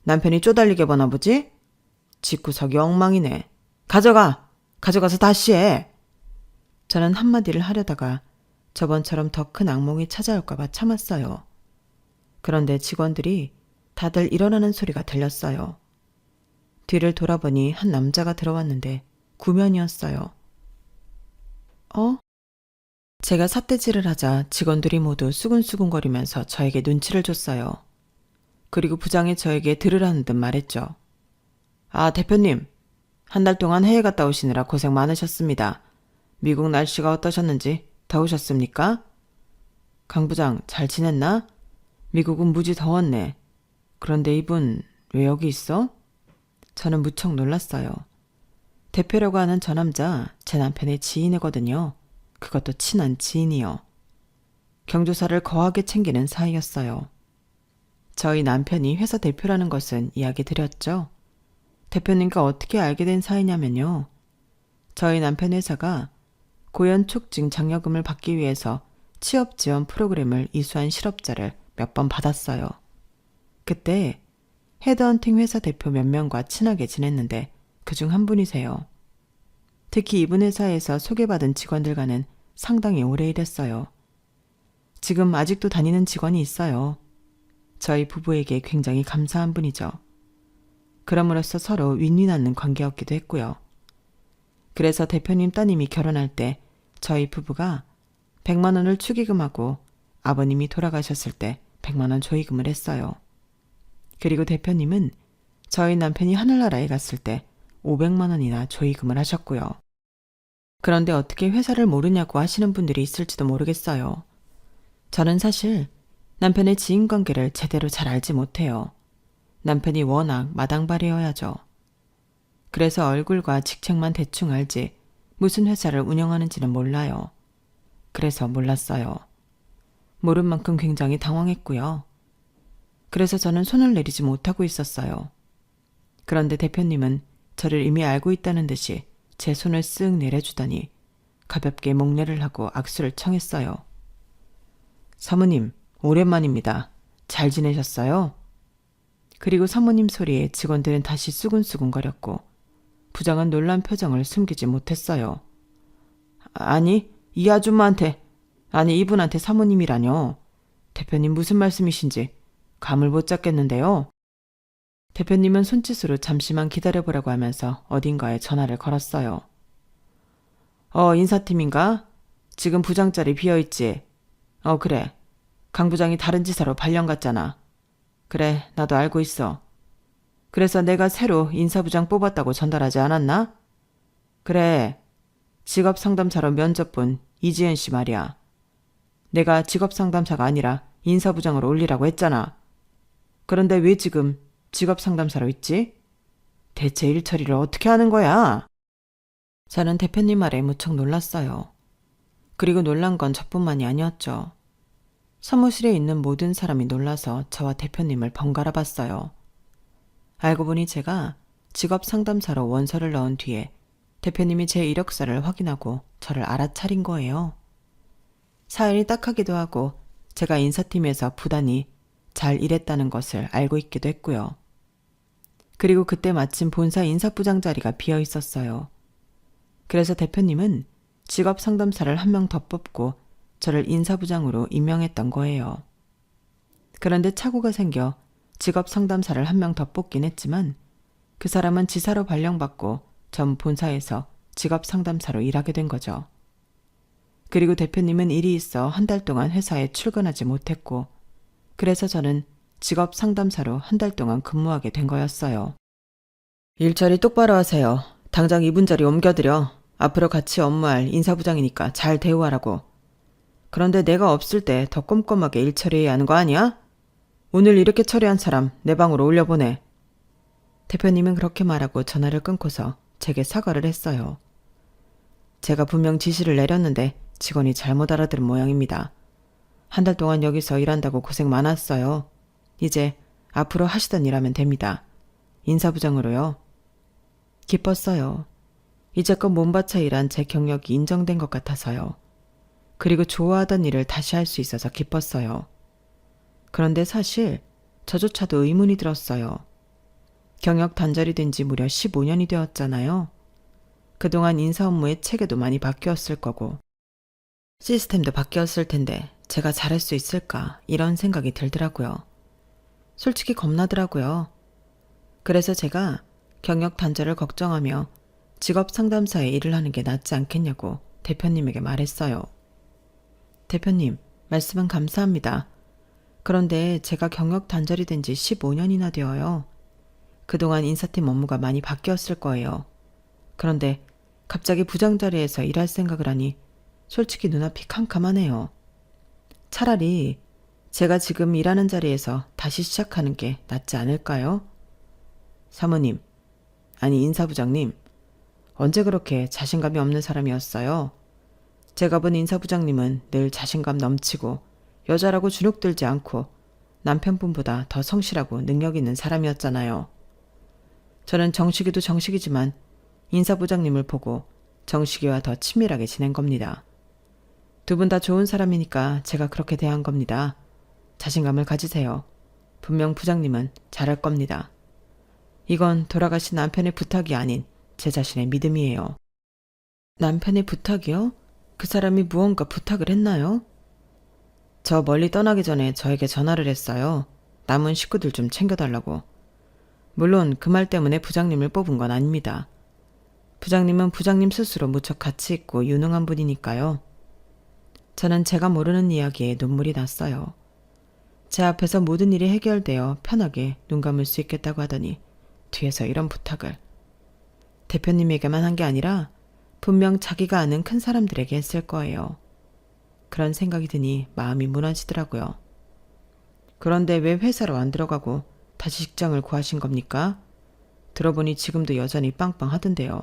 S1: 남편이 쪼달리게 보나 보지? 집구석이 엉망이네. 가져가서 다시 해. 저는 한마디를 하려다가 저번처럼 더 큰 악몽이 찾아올까 봐 참았어요. 그런데 직원들이 다들 일어나는 소리가 들렸어요. 뒤를 돌아보니 한 남자가 들어왔는데 구면이었어요. 제가 삿대질을 하자 직원들이 모두 수근수근거리면서 저에게 눈치를 줬어요. 그리고 부장이 저에게 들으라는 듯 말했죠. 아, 대표님. 한 달 동안 해외 갔다 오시느라 고생 많으셨습니다. 미국 날씨가 어떠셨는지 더우셨습니까? 강 부장 잘 지냈나? 미국은 무지 더웠네. 그런데 이분 왜 여기 있어? 저는 무척 놀랐어요. 대표라고 하는 저 남자 제 남편의 지인이거든요. 그것도 친한 지인이요. 경조사를 거하게 챙기는 사이였어요. 저희 남편이 회사 대표라는 것은 이야기 드렸죠. 대표님과 어떻게 알게 된 사이냐면요. 저희 남편 회사가 고연 촉진 장려금을 받기 위해서 취업 지원 프로그램을 이수한 실업자를 몇 번 받았어요. 그때 헤드헌팅 회사 대표 몇 명과 친하게 지냈는데 그중 한 분이세요. 특히 이분 회사에서 소개받은 직원들과는 상당히 오래 일했어요. 지금 아직도 다니는 직원이 있어요. 저희 부부에게 굉장히 감사한 분이죠. 그럼으로써 서로 윈윈하는 관계였기도 했고요. 그래서 대표님 따님이 결혼할 때 저희 부부가 100만 원을 축의금하고 아버님이 돌아가셨을 때 100만 원 조의금을 했어요. 그리고 대표님은 저희 남편이 하늘나라에 갔을 때 500만 원이나 조의금을 하셨고요. 그런데 어떻게 회사를 모르냐고 하시는 분들이 있을지도 모르겠어요. 저는 사실 남편의 지인관계를 제대로 잘 알지 못해요. 남편이 워낙 마당발이어야죠. 그래서 얼굴과 직책만 대충 알지 무슨 회사를 운영하는지는 몰라요. 그래서 몰랐어요. 모른 만큼 굉장히 당황했고요. 그래서 저는 손을 내리지 못하고 있었어요. 그런데 대표님은 저를 이미 알고 있다는 듯이 제 손을 쓱 내려주더니 가볍게 목례를 하고 악수를 청했어요. 사모님, 오랜만입니다. 잘 지내셨어요? 그리고 사모님 소리에 직원들은 다시 수근수근거렸고 부장은 놀란 표정을 숨기지 못했어요. 아니, 이 아줌마한테, 아니 이분한테 사모님이라뇨. 대표님 무슨 말씀이신지 감을 못 잡겠는데요. 대표님은 손짓으로 잠시만 기다려보라고 하면서 어딘가에 전화를 걸었어요. 인사팀인가? 지금 부장 자리 비어있지? 그래. 강 부장이 다른 지사로 발령 갔잖아. 그래, 나도 알고 있어. 그래서 내가 새로 인사부장 뽑았다고 전달하지 않았나? 그래, 직업상담사로 면접 본 이지은 씨 말이야. 내가 직업상담사가 아니라 인사부장으로 올리라고 했잖아. 그런데 왜 지금 직업상담사로 있지? 대체 일 처리를 어떻게 하는 거야? 저는 대표님 말에 무척 놀랐어요. 그리고 놀란 건 저뿐만이 아니었죠. 사무실에 있는 모든 사람이 놀라서 저와 대표님을 번갈아 봤어요. 알고 보니 제가 직업 상담사로 원서를 넣은 뒤에 대표님이 제 이력서를 확인하고 저를 알아차린 거예요. 사연이 딱하기도 하고 제가 인사팀에서 부단히 잘 일했다는 것을 알고 있기도 했고요. 그리고 그때 마침 본사 인사부장 자리가 비어 있었어요. 그래서 대표님은 직업 상담사를 한 명 더 뽑고 저를 인사부장으로 임명했던 거예요. 그런데 착오가 생겨 직업 상담사를 한 명 더 뽑긴 했지만 그 사람은 지사로 발령받고 전 본사에서 직업 상담사로 일하게 된 거죠. 그리고 대표님은 일이 있어 한 달 동안 회사에 출근하지 못했고 그래서 저는 직업 상담사로 한 달 동안 근무하게 된 거였어요. 일처리 똑바로 하세요. 당장 이분 자리 옮겨드려. 앞으로 같이 업무할 인사부장이니까 잘 대우하라고. 그런데 내가 없을 때 더 꼼꼼하게 일 처리해야 하는 거 아니야? 오늘 이렇게 처리한 사람 내 방으로 올려보내. 대표님은 그렇게 말하고 전화를 끊고서 제게 사과를 했어요. 제가 분명 지시를 내렸는데 직원이 잘못 알아들은 모양입니다. 한 달 동안 여기서 일한다고 고생 많았어요. 이제 앞으로 하시던 일 하면 됩니다. 인사부장으로요. 기뻤어요. 이제껏 몸바쳐 일한 제 경력이 인정된 것 같아서요. 그리고 좋아하던 일을 다시 할 수 있어서 기뻤어요. 그런데 사실 저조차도 의문이 들었어요. 경력 단절이 된 지 무려 15년이 되었잖아요. 그동안 인사 업무의 체계도 많이 바뀌었을 거고 시스템도 바뀌었을 텐데 제가 잘할 수 있을까 이런 생각이 들더라고요. 솔직히 겁나더라고요. 그래서 제가 경력 단절을 걱정하며 직업 상담사에 일을 하는 게 낫지 않겠냐고 대표님에게 말했어요. 대표님, 말씀은 감사합니다. 그런데 제가 경력 단절이 된 지 15년이나 되어요. 그동안 인사팀 업무가 많이 바뀌었을 거예요. 그런데 갑자기 부장 자리에서 일할 생각을 하니 솔직히 눈앞이 캄캄하네요. 차라리 제가 지금 일하는 자리에서 다시 시작하는 게 낫지 않을까요? 사모님, 아니 인사부장님, 언제 그렇게 자신감이 없는 사람이었어요? 제가 본 인사부장님은 늘 자신감 넘치고 여자라고 주눅들지 않고 남편분보다 더 성실하고 능력 있는 사람이었잖아요. 저는 정식이도 정식이지만 인사부장님을 보고 정식이와 더 친밀하게 지낸 겁니다. 두 분 다 좋은 사람이니까 제가 그렇게 대한 겁니다. 자신감을 가지세요. 분명 부장님은 잘할 겁니다. 이건 돌아가신 남편의 부탁이 아닌 제 자신의 믿음이에요. 남편의 부탁이요? 그 사람이 무언가 부탁을 했나요? 저 멀리 떠나기 전에 저에게 전화를 했어요. 남은 식구들 좀 챙겨달라고. 물론 그 말 때문에 부장님을 뽑은 건 아닙니다. 부장님은 부장님 스스로 무척 가치 있고 유능한 분이니까요. 저는 제가 모르는 이야기에 눈물이 났어요. 제 앞에서 모든 일이 해결되어 편하게 눈 감을 수 있겠다고 하더니 뒤에서 이런 부탁을. 대표님에게만 한 게 아니라 분명 자기가 아는 큰 사람들에게 했을 거예요. 그런 생각이 드니 마음이 무너지더라고요. 그런데 왜 회사로 안 들어가고 다시 직장을 구하신 겁니까? 들어보니 지금도 여전히 빵빵하던데요.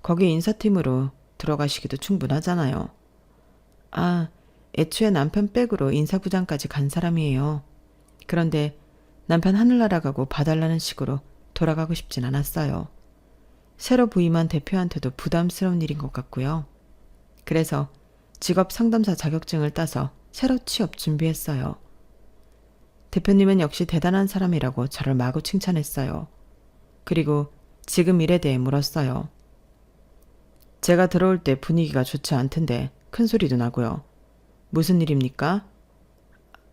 S1: 거기 인사팀으로 들어가시기도 충분하잖아요. 아, 애초에 남편 백으로 인사부장까지 간 사람이에요. 그런데 남편 하늘나라 가고 봐달라는 식으로 돌아가고 싶진 않았어요. 새로 부임한 대표한테도 부담스러운 일인 것 같고요. 그래서 직업 상담사 자격증을 따서 새로 취업 준비했어요. 대표님은 역시 대단한 사람이라고 저를 마구 칭찬했어요. 그리고 지금 일에 대해 물었어요. 제가 들어올 때 분위기가 좋지 않던데 큰 소리도 나고요. 무슨 일입니까?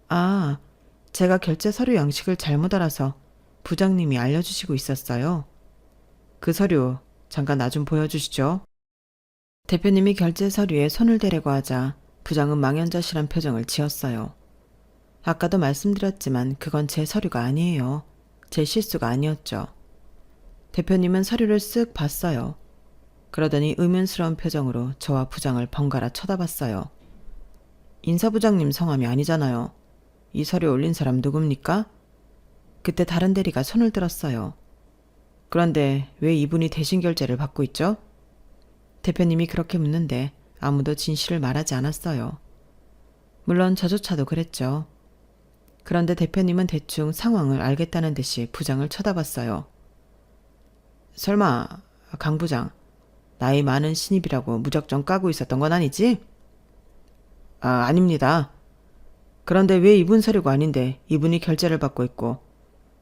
S1: 아, 제가 결제 서류 양식을 잘못 알아서 부장님이 알려주시고 있었어요. 그 서류 잠깐 나 좀 보여주시죠. 대표님이 결제 서류에 손을 대려고 하자 부장은 망연자실한 표정을 지었어요. 아까도 말씀드렸지만 그건 제 서류가 아니에요. 제 실수가 아니었죠. 대표님은 서류를 쓱 봤어요. 그러더니 의문스러운 표정으로 저와 부장을 번갈아 쳐다봤어요. 인사부장님 성함이 아니잖아요. 이 서류 올린 사람 누굽니까? 그때 다른 대리가 손을 들었어요. 그런데 왜 이분이 대신 결제를 받고 있죠? 대표님이 그렇게 묻는데 아무도 진실을 말하지 않았어요. 물론 저조차도 그랬죠. 그런데 대표님은 대충 상황을 알겠다는 듯이 부장을 쳐다봤어요. 설마 강 부장, 나이 많은 신입이라고 무작정 까고 있었던 건 아니지? 아닙니다. 그런데 왜 이분 서류가 아닌데 이분이 결제를 받고 있고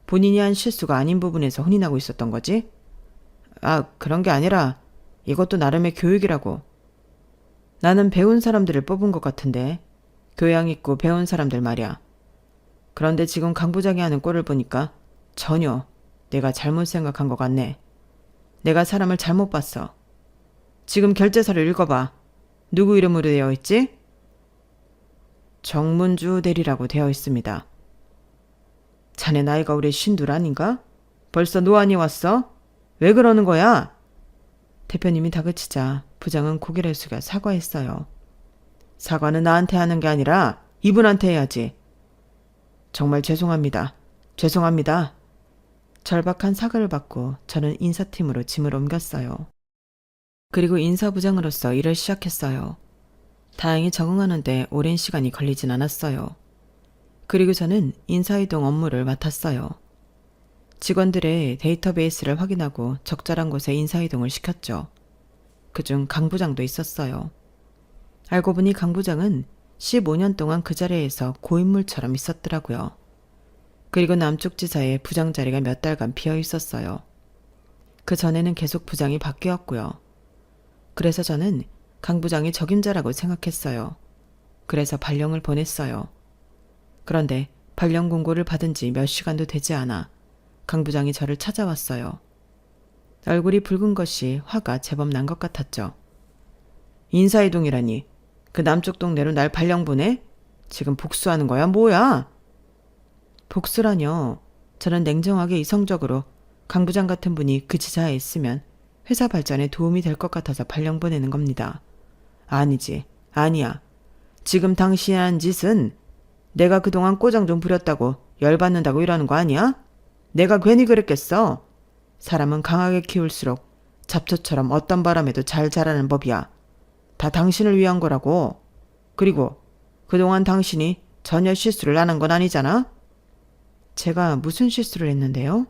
S1: 본인이 한 실수가 아닌 부분에서 혼이 나고 있었던 거지? 그런 게 아니라 이것도 나름의 교육이라고. 나는 배운 사람들을 뽑은 것 같은데 교양 있고 배운 사람들 말이야. 그런데 지금 강 부장이 하는 꼴을 보니까 전혀 내가 잘못 생각한 것 같네. 내가 사람을 잘못 봤어. 지금 결제서를 읽어봐. 누구 이름으로 되어 있지? 정문주 대리라고 되어 있습니다. 자네 나이가 올해 52 아닌가? 벌써 노안이 왔어? 왜 그러는 거야? 대표님이 다그치자 부장은 고개를 숙여 사과했어요. 사과는 나한테 하는 게 아니라 이분한테 해야지. 정말 죄송합니다. 죄송합니다. 절박한 사과를 받고 저는 인사팀으로 짐을 옮겼어요. 그리고 인사부장으로서 일을 시작했어요. 다행히 적응하는데 오랜 시간이 걸리진 않았어요. 그리고 저는 인사이동 업무를 맡았어요. 직원들의 데이터베이스를 확인하고 적절한 곳에 인사이동을 시켰죠. 그중 강 부장도 있었어요. 알고 보니 강 부장은 15년 동안 그 자리에서 고인물처럼 있었더라고요. 그리고 남쪽 지사에 부장 자리가 몇 달간 비어 있었어요. 그 전에는 계속 부장이 바뀌었고요. 그래서 저는 강 부장이 적임자라고 생각했어요. 그래서 발령을 보냈어요. 그런데 발령 공고를 받은 지 몇 시간도 되지 않아 강 부장이 저를 찾아왔어요. 얼굴이 붉은 것이 화가 제법 난 것 같았죠. 인사이동이라니. 그 남쪽 동네로 날 발령 보내? 지금 복수하는 거야? 뭐야? 복수라뇨. 저는 냉정하게 이성적으로 강 부장 같은 분이 그 지사에 있으면 회사 발전에 도움이 될 것 같아서 발령 보내는 겁니다. 아니지. 아니야. 지금 당신이 한 짓은 내가 그동안 꼬장 좀 부렸다고 열받는다고 이러는 거 아니야? 내가 괜히 그랬겠어. 사람은 강하게 키울수록 잡초처럼 어떤 바람에도 잘 자라는 법이야. 다 당신을 위한 거라고. 그리고 그동안 당신이 전혀 실수를 안 한 건 아니잖아? 제가 무슨 실수를 했는데요?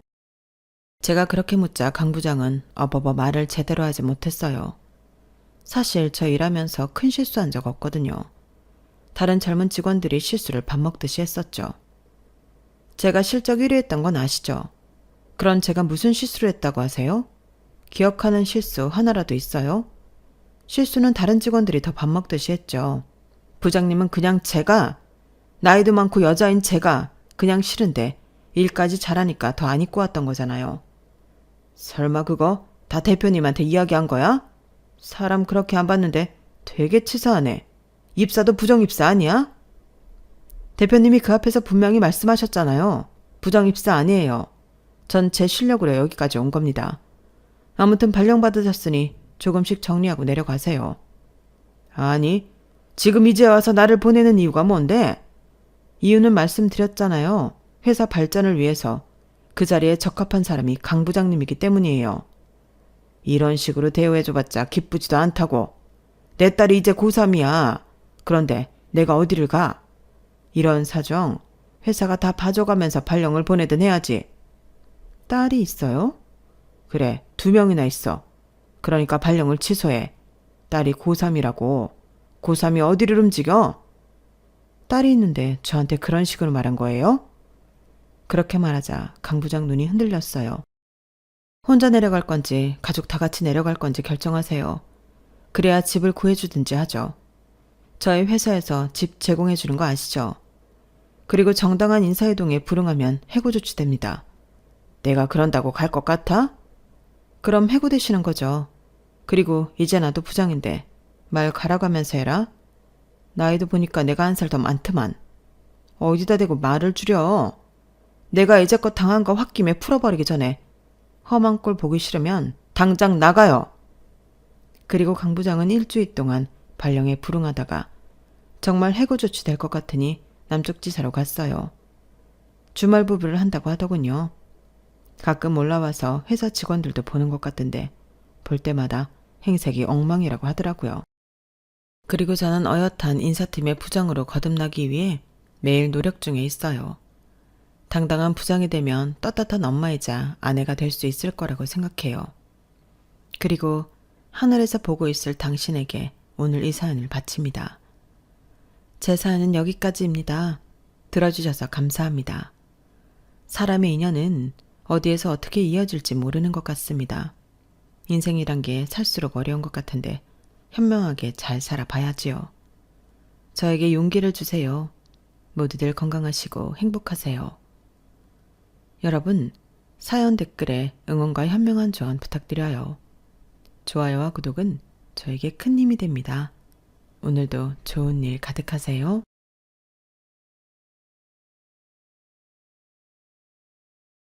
S1: 제가 그렇게 묻자 강 부장은 어버버 말을 제대로 하지 못했어요. 사실 저 일하면서 큰 실수한 적 없거든요. 다른 젊은 직원들이 실수를 밥 먹듯이 했었죠. 제가 실적 1위 했던 건 아시죠? 그런 제가 무슨 실수를 했다고 하세요? 기억하는 실수 하나라도 있어요? 실수는 다른 직원들이 더 밥 먹듯이 했죠. 부장님은 그냥 제가, 나이도 많고 여자인 제가 그냥 싫은데 일까지 잘하니까 더 안 입고 왔던 거잖아요. 설마 그거 다 대표님한테 이야기한 거야? 사람 그렇게 안 봤는데 되게 치사하네. 입사도 부정입사 아니야? 대표님이 그 앞에서 분명히 말씀하셨잖아요. 부정입사 아니에요. 전 제 실력으로 여기까지 온 겁니다. 아무튼 발령 받으셨으니 조금씩 정리하고 내려가세요. 아니, 지금 이제 와서 나를 보내는 이유가 뭔데? 이유는 말씀드렸잖아요. 회사 발전을 위해서 그 자리에 적합한 사람이 강 부장님이기 때문이에요. 이런 식으로 대우해줘봤자 기쁘지도 않다고. 내 딸이 이제 고3이야. 그런데 내가 어디를 가? 이런 사정 회사가 다 봐줘가면서 발령을 보내든 해야지. 딸이 있어요? 그래, 2명이나 있어. 그러니까 발령을 취소해. 딸이 고3이라고. 고3이 어디를 움직여? 딸이 있는데 저한테 그런 식으로 말한 거예요? 그렇게 말하자 강 부장 눈이 흔들렸어요. 혼자 내려갈 건지 가족 다 같이 내려갈 건지 결정하세요. 그래야 집을 구해주든지 하죠. 저희 회사에서 집 제공해주는 거 아시죠? 그리고 정당한 인사이동에 불응하면 해고 조치됩니다. 내가 그런다고 갈 것 같아? 그럼 해고되시는 거죠. 그리고 이제 나도 부장인데 말 가라가면서 해라. 나이도 보니까 내가 1살 더 많더만. 어디다 대고 말을 줄여. 내가 이제껏 당한 거 홧김에 풀어버리기 전에 험한 꼴 보기 싫으면 당장 나가요. 그리고 강 부장은 일주일 동안 발령에 불응하다가 정말 해고 조치될 것 같으니 남쪽 지사로 갔어요. 주말 부부를 한다고 하더군요. 가끔 올라와서 회사 직원들도 보는 것 같던데 볼 때마다 행색이 엉망이라고 하더라고요. 그리고 저는 어엿한 인사팀의 부장으로 거듭나기 위해 매일 노력 중에 있어요. 당당한 부장이 되면 떳떳한 엄마이자 아내가 될 수 있을 거라고 생각해요. 그리고 하늘에서 보고 있을 당신에게 오늘 이 사연을 바칩니다. 제 사연은 여기까지입니다. 들어주셔서 감사합니다. 사람의 인연은 어디에서 어떻게 이어질지 모르는 것 같습니다. 인생이란 게 살수록 어려운 것 같은데 현명하게 잘 살아봐야지요. 저에게 용기를 주세요. 모두들 건강하시고 행복하세요. 여러분, 사연 댓글에 응원과 현명한 조언 부탁드려요. 좋아요와 구독은 저에게 큰 힘이 됩니다. 오늘도 좋은 일 가득하세요.